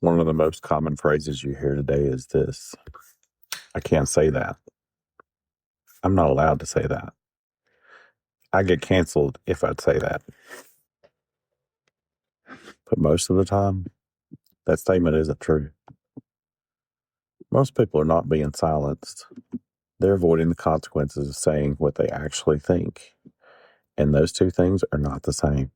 One of the most common phrases you hear today is this: I can't say that. I'm not allowed to say that. I get canceled if I'd say that. But most of the time, that statement isn't true. Most people are not being silenced. They're avoiding the consequences of saying what they actually think. And those two things are not the same.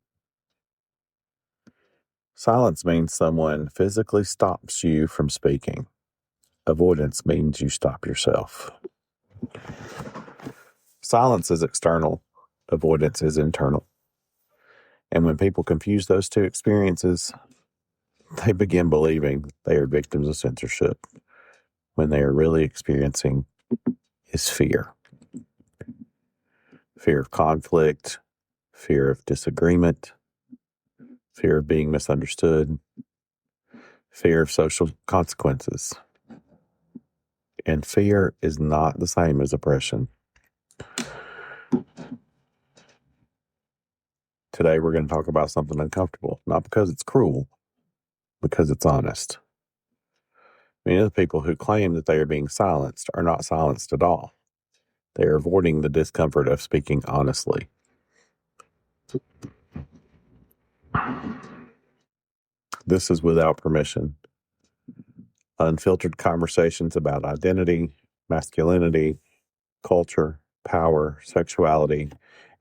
Silence means someone physically stops you from speaking. Avoidance means you stop yourself. Silence is external. Avoidance is internal. And when people confuse those two experiences, they begin believing they are victims of censorship when they are really experiencing is fear. Fear of conflict, fear of disagreement, fear of being misunderstood, fear of social consequences. And fear is not the same as oppression. Today, we're going to talk about something uncomfortable, not because it's cruel, because it's honest. Many of the people who claim that they are being silenced are not silenced at all. They are avoiding the discomfort of speaking honestly. This is without permission. Unfiltered conversations about identity, masculinity, culture, power, sexuality,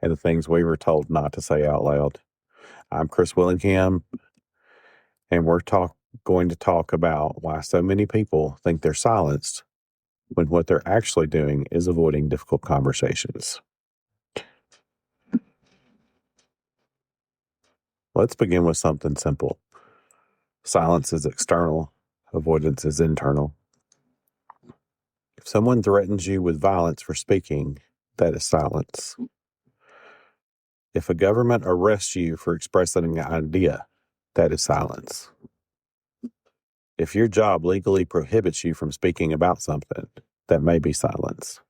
and the things we were told not to say out loud. I'm Chris Willingham, and we're going to talk about why so many people think they're silenced when what they're actually doing is avoiding difficult conversations. Let's begin with something simple. Silence is external, avoidance is internal. If someone threatens you with violence for speaking, that is silence. If a government arrests you for expressing an idea, that is silence. If your job legally prohibits you from speaking about something, that may be silence.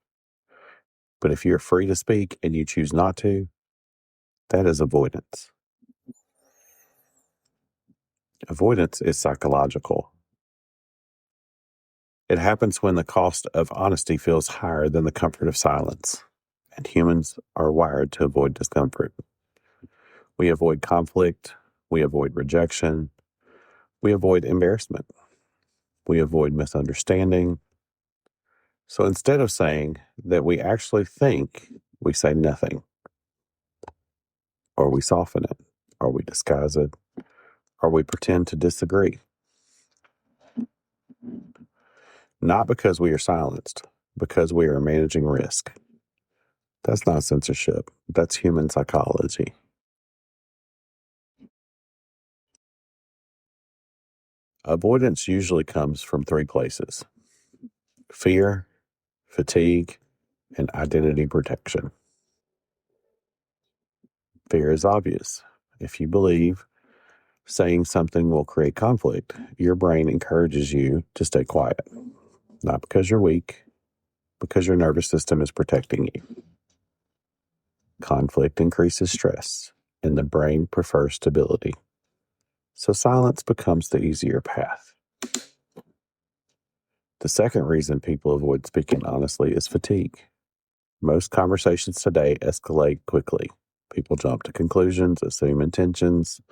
But if you're free to speak and you choose not to, that is avoidance. Avoidance is psychological. It happens when the cost of honesty feels higher than the comfort of silence, and humans are wired to avoid discomfort. We avoid conflict, we avoid rejection, we avoid embarrassment, we avoid misunderstanding. So instead of saying that we actually think, we say nothing, or we soften it, or we disguise it, or we pretend to disagree. Not because we are silenced, because we are managing risk. That's not censorship. That's human psychology. Avoidance usually comes from three places: fear, fatigue, and identity protection. Fear is obvious. If you believe saying something will create conflict, your brain encourages you to stay quiet. Not because you're weak, because your nervous system is protecting you. Conflict increases stress, and the brain prefers stability. So silence becomes the easier path. The second reason people avoid speaking honestly is fatigue. Most conversations today escalate quickly. People jump to conclusions, assume intentions,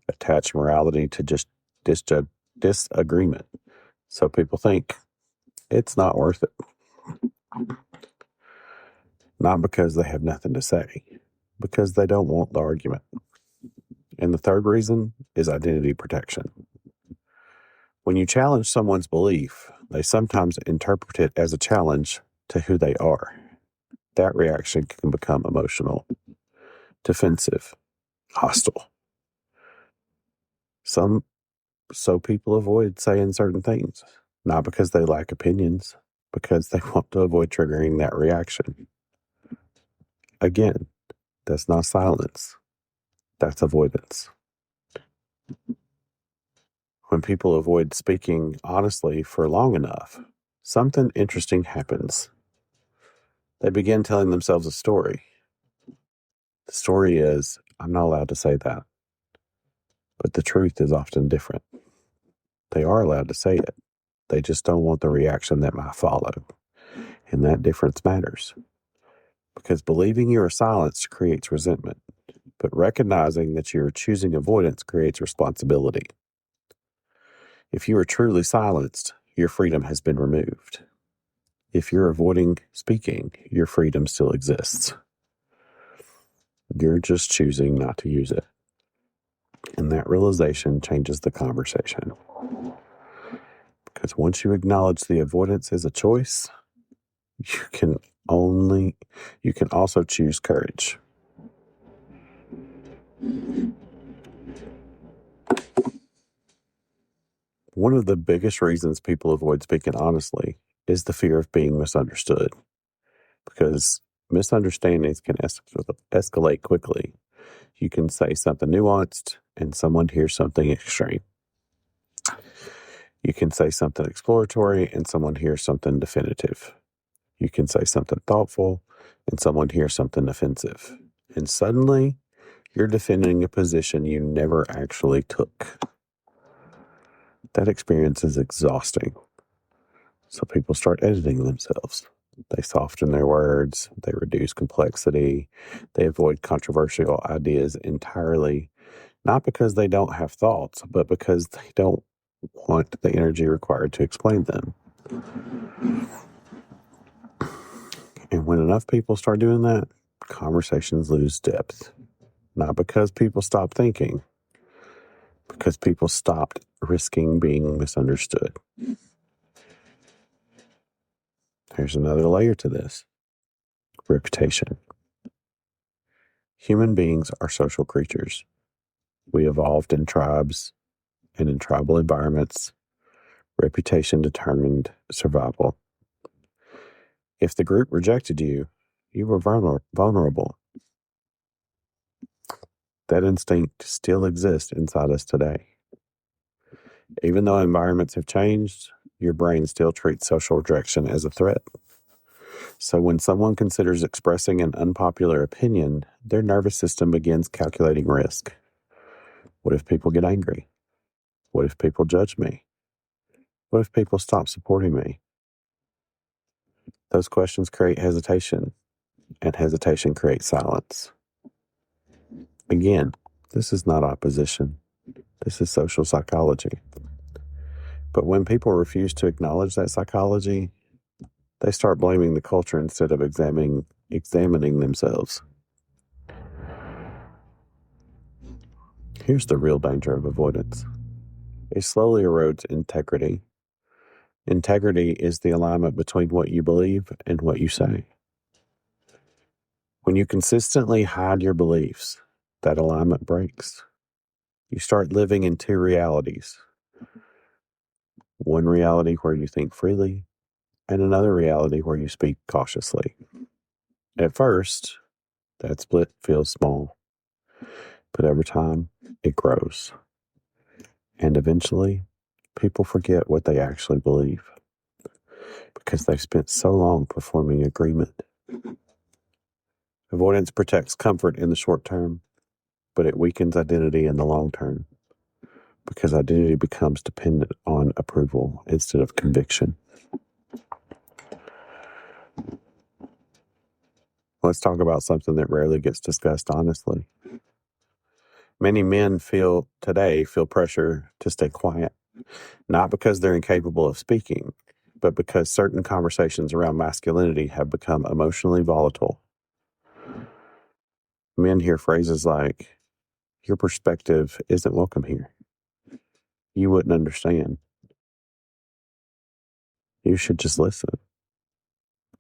attach morality to just disagreement. So people think it's not worth it. Not because they have nothing to say, because they don't want the argument. And the third reason is identity protection. When you challenge someone's belief, they sometimes interpret it as a challenge to who they are. That reaction can become emotional, defensive, hostile. So people avoid saying certain things, not because they lack opinions, because they want to avoid triggering that reaction. Again, that's not silence. That's avoidance. When people avoid speaking honestly for long enough, something interesting happens. They begin telling themselves a story. The story is, I'm not allowed to say that. But the truth is often different. They are allowed to say it. They just don't want the reaction that might follow. And that difference matters because believing you are silenced creates resentment, but recognizing that you are choosing avoidance creates responsibility. If you are truly silenced, your freedom has been removed. If you're avoiding speaking, your freedom still exists. You're just choosing not to use it. And that realization changes the conversation. Because once you acknowledge the avoidance is a choice, you can also choose courage. One of the biggest reasons people avoid speaking honestly is the fear of being misunderstood, because misunderstandings can escalate quickly. You can say something nuanced and someone hears something extreme. You can say something exploratory and someone hears something definitive. You can say something thoughtful and someone hears something offensive. And suddenly, you're defending a position you never actually took. That experience is exhausting. So people start editing themselves. They soften their words, they reduce complexity, they avoid controversial ideas entirely, not because they don't have thoughts, but because they don't want the energy required to explain them. And when enough people start doing that, conversations lose depth. Not because people stop thinking, because people stopped risking being misunderstood. There's another layer to this: reputation. Human beings are social creatures. We evolved in tribes and in tribal environments. Reputation determined survival. If the group rejected you, you were vulnerable. That instinct still exists inside us today. Even though environments have changed, your brain still treats social rejection as a threat. So when someone considers expressing an unpopular opinion, their nervous system begins calculating risk. What if people get angry? What if people judge me? What if people stop supporting me? Those questions create hesitation, and hesitation creates silence. Again, this is not opposition. This is social psychology. But when people refuse to acknowledge that psychology, they start blaming the culture instead of examining themselves. Here's the real danger of avoidance. It slowly erodes integrity. Integrity is the alignment between what you believe and what you say. When you consistently hide your beliefs, that alignment breaks. You start living in two realities: one reality where you think freely, and another reality where you speak cautiously. At first, that split feels small, but over time, it grows. And eventually, people forget what they actually believe because they've spent so long performing agreement. Avoidance protects comfort in the short term, but it weakens identity in the long term because identity becomes dependent on approval instead of conviction. Let's talk about something that rarely gets discussed honestly. Many men feel pressure to stay quiet, not because they're incapable of speaking, but because certain conversations around masculinity have become emotionally volatile. Men hear phrases like, "Your perspective isn't welcome here. You wouldn't understand. You should just listen."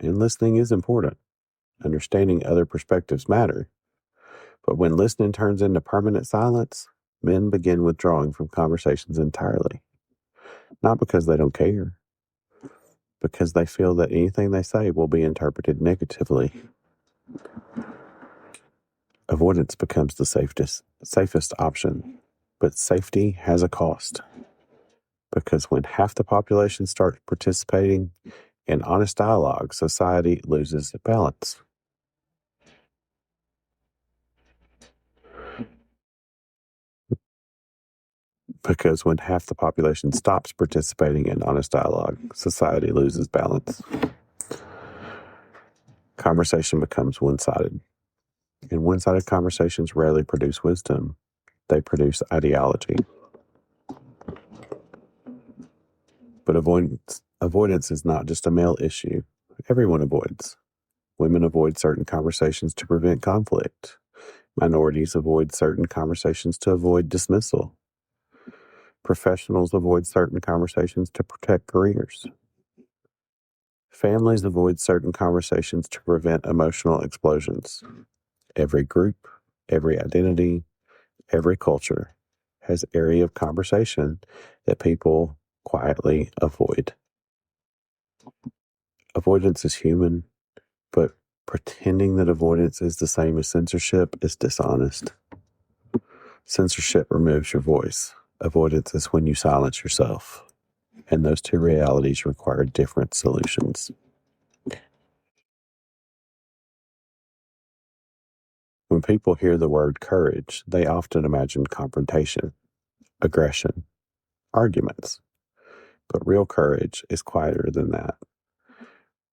And listening is important. Understanding other perspectives matter. But when listening turns into permanent silence, men begin withdrawing from conversations entirely. Not because they don't care, because they feel that anything they say will be interpreted negatively. Avoidance becomes the safest option. But safety has a cost. Because when half the population starts participating in honest dialogue, society loses balance. Because when half the population stops participating in honest dialogue, society loses balance. Conversation becomes one-sided. And one-sided conversations rarely produce wisdom. They produce ideology. But avoidance is not just a male issue. Everyone avoids. Women avoid certain conversations to prevent conflict. Minorities avoid certain conversations to avoid dismissal. Professionals avoid certain conversations to protect careers. Families avoid certain conversations to prevent emotional explosions. Every group, every identity, every culture has area of conversation that people quietly avoid. Avoidance is human, but pretending that avoidance is the same as censorship is dishonest. Censorship removes your voice. Avoidance is when you silence yourself. And those two realities require different solutions. When people hear the word courage, they often imagine confrontation, aggression, arguments. But real courage is quieter than that.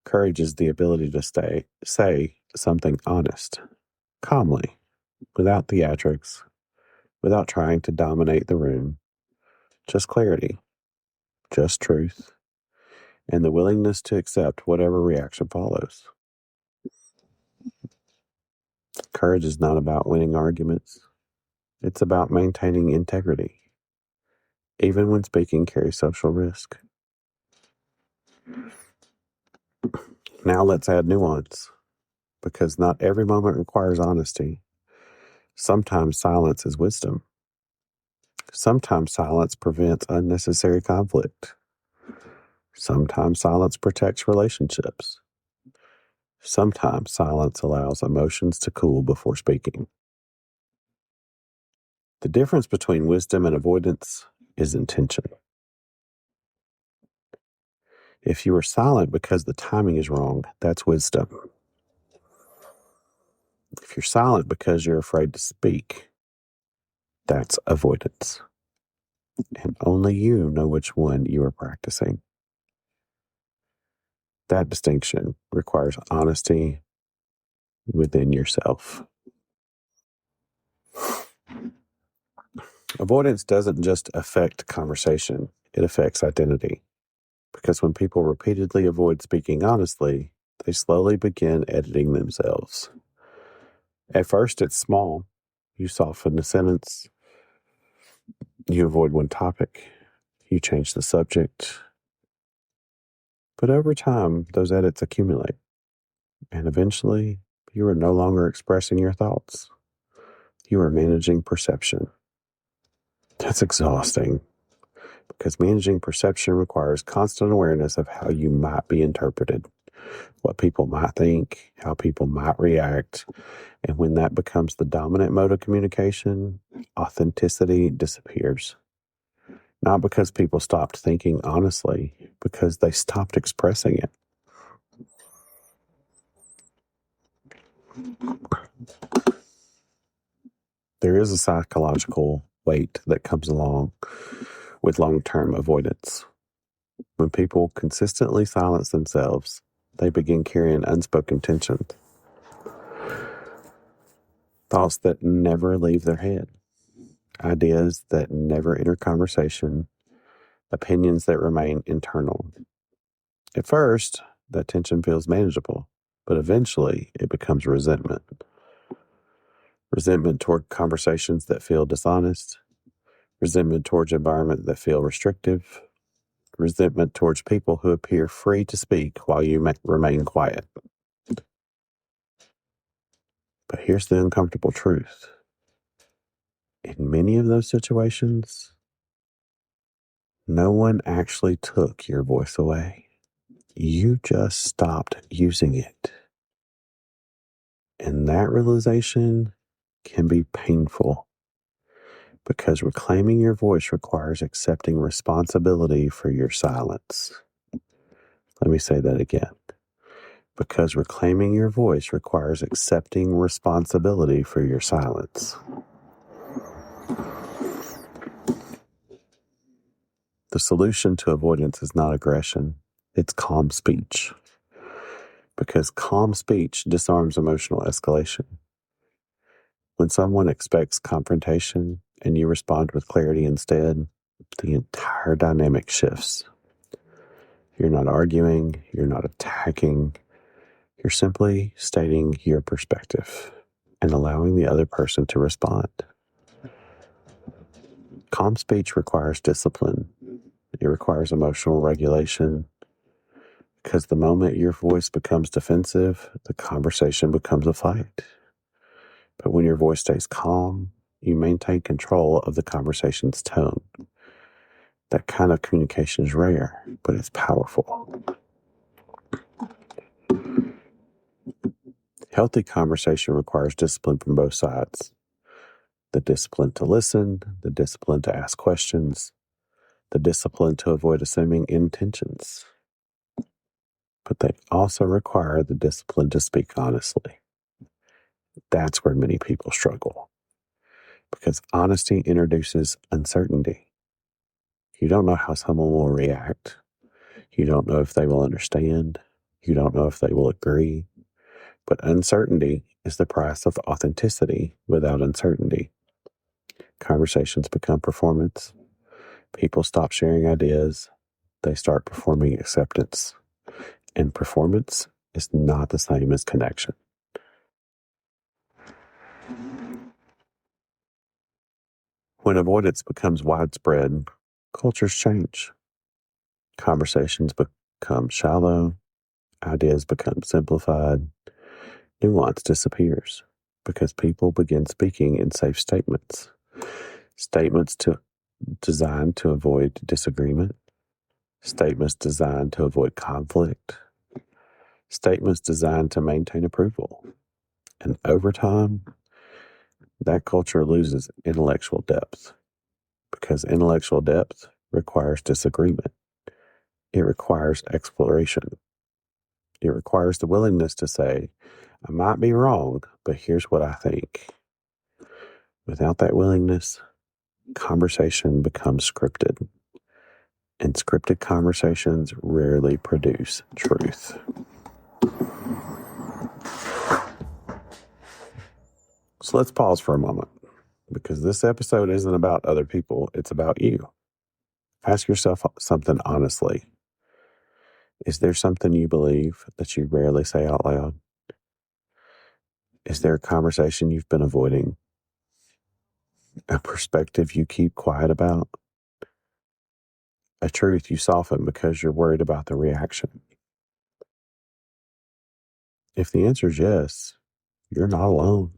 Courage is the ability to say something honest, calmly, without theatrics, without trying to dominate the room. Just clarity, just truth, and the willingness to accept whatever reaction follows. Courage is not about winning arguments. It's about maintaining integrity, even when speaking carries social risk. Now let's add nuance, because not every moment requires honesty. Sometimes silence is wisdom. Sometimes silence prevents unnecessary conflict. Sometimes silence protects relationships. Sometimes silence allows emotions to cool before speaking. The difference between wisdom and avoidance is intention. If you are silent because the timing is wrong, that's wisdom. If you're silent because you're afraid to speak, that's avoidance. And only you know which one you are practicing. That distinction requires honesty within yourself. Avoidance doesn't just affect conversation, it affects identity. Because when people repeatedly avoid speaking honestly, they slowly begin editing themselves. At first, it's small. You soften the sentence, you avoid one topic, you change the subject. But over time, those edits accumulate, and eventually, you are no longer expressing your thoughts. You are managing perception. That's exhausting because managing perception requires constant awareness of how you might be interpreted, what people might think, how people might react. And when that becomes the dominant mode of communication, authenticity disappears. Not because people stopped thinking honestly, because they stopped expressing it. There is a psychological weight that comes along with long-term avoidance. When people consistently silence themselves, they begin carrying unspoken tension, thoughts that never leave their head, ideas that never enter conversation, opinions that remain internal. At first, that tension feels manageable, but eventually it becomes resentment. Resentment toward conversations that feel dishonest, resentment towards environments that feel restrictive, resentment towards people who appear free to speak while you remain quiet. But here's the uncomfortable truth. In many of those situations, no one actually took your voice away. You just stopped using it. And that realization can be painful because reclaiming your voice requires accepting responsibility for your silence. Let me say that again. Because reclaiming your voice requires accepting responsibility for your silence. The solution to avoidance is not aggression, it's calm speech. Because calm speech disarms emotional escalation. When someone expects confrontation and you respond with clarity instead, the entire dynamic shifts. You're not arguing, you're not attacking, you're simply stating your perspective and allowing the other person to respond. Calm speech requires discipline. It requires emotional regulation because the moment your voice becomes defensive, the conversation becomes a fight. But when your voice stays calm, you maintain control of the conversation's tone. That kind of communication is rare, but it's powerful. Healthy conversation requires discipline from both sides. The discipline to listen, the discipline to ask questions, the discipline to avoid assuming intentions. But they also require the discipline to speak honestly. That's where many people struggle because honesty introduces uncertainty. You don't know how someone will react. You don't know if they will understand. You don't know if they will agree. But uncertainty is the price of authenticity without uncertainty. Conversations become performance. People stop sharing ideas. They start performing acceptance. And performance is not the same as connection. When avoidance becomes widespread, cultures change. Conversations become shallow. Ideas become simplified. Nuance disappears because people begin speaking in safe statements. Statements designed to avoid disagreement. Statements designed to avoid conflict. Statements designed to maintain approval. And over time, that culture loses intellectual depth because intellectual depth requires disagreement. It requires exploration. It requires the willingness to say, I might be wrong, but here's what I think. Without that willingness, conversation becomes scripted. And scripted conversations rarely produce truth. So let's pause for a moment because this episode isn't about other people, it's about you. Ask yourself something honestly. Is there something you believe that you rarely say out loud? Is there a conversation you've been avoiding? A perspective you keep quiet about? A truth you soften because you're worried about the reaction? If the answer is yes, you're not alone.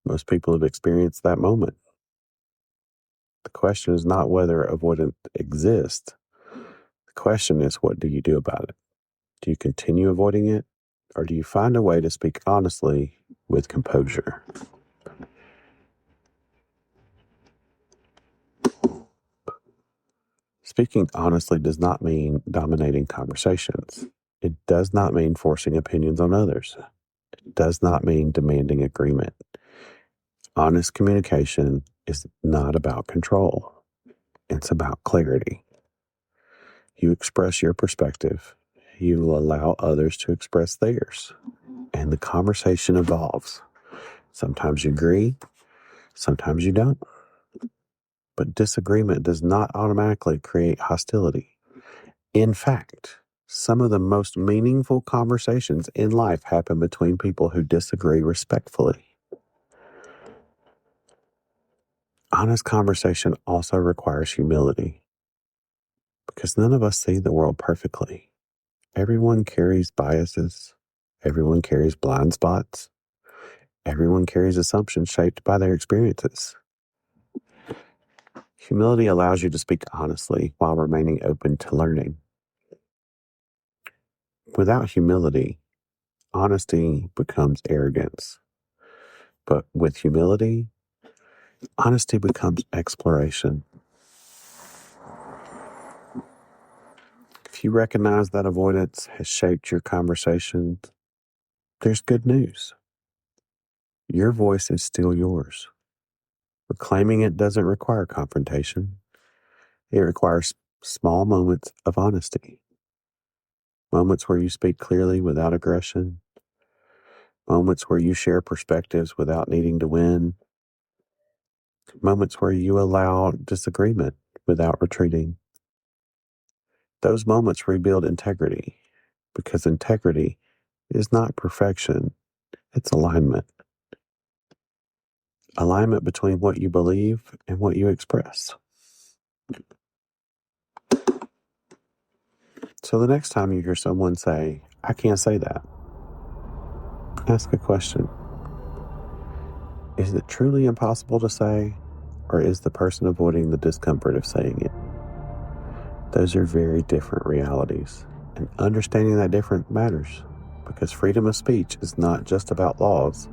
Most people have experienced that moment. The question is not whether avoidance exists. The question is, what do you do about it? Do you continue avoiding it, or do you find a way to speak honestly with composure? Speaking honestly does not mean dominating conversations. It does not mean forcing opinions on others. It does not mean demanding agreement. Honest communication is not about control. It's about clarity. You express your perspective. You will allow others to express theirs. And the conversation evolves. Sometimes you agree, sometimes you don't. But disagreement does not automatically create hostility. In fact, some of the most meaningful conversations in life happen between people who disagree respectfully. Honest conversation also requires humility because none of us see the world perfectly. Everyone carries biases. Everyone carries blind spots. Everyone carries assumptions shaped by their experiences. Humility allows you to speak honestly while remaining open to learning. Without humility, honesty becomes arrogance. But with humility, honesty becomes exploration. If you recognize that avoidance has shaped your conversations, there's good news. Your voice is still yours. Reclaiming it doesn't require confrontation. It requires small moments of honesty, moments where you speak clearly without aggression, moments where you share perspectives without needing to win, moments where you allow disagreement without retreating. Those moments rebuild integrity, because integrity is not perfection, it's alignment. Alignment between what you believe and what you express. So the next time you hear someone say, "I can't say that," ask a question. Is it truly impossible to say, or is the person avoiding the discomfort of saying it? Those are very different realities, and understanding that difference matters, because freedom of speech is not just about laws,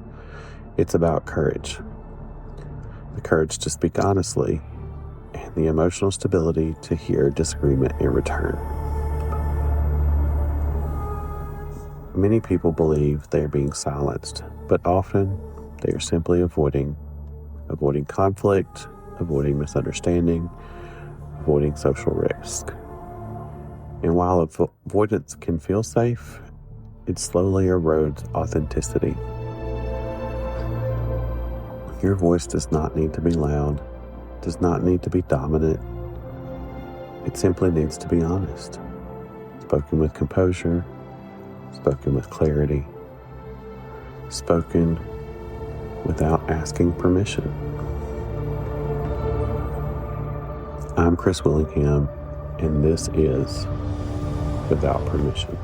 it's about courage. The courage to speak honestly, and the emotional stability to hear disagreement in return. Many people believe they are being silenced, but often they are simply avoiding conflict, avoiding misunderstanding, avoiding social risk. And while avoidance can feel safe, it slowly erodes authenticity. Your voice does not need to be loud, does not need to be dominant. It simply needs to be honest, spoken with composure, spoken with clarity, spoken without asking permission. I'm Chris Willingham, and this is Without Permission.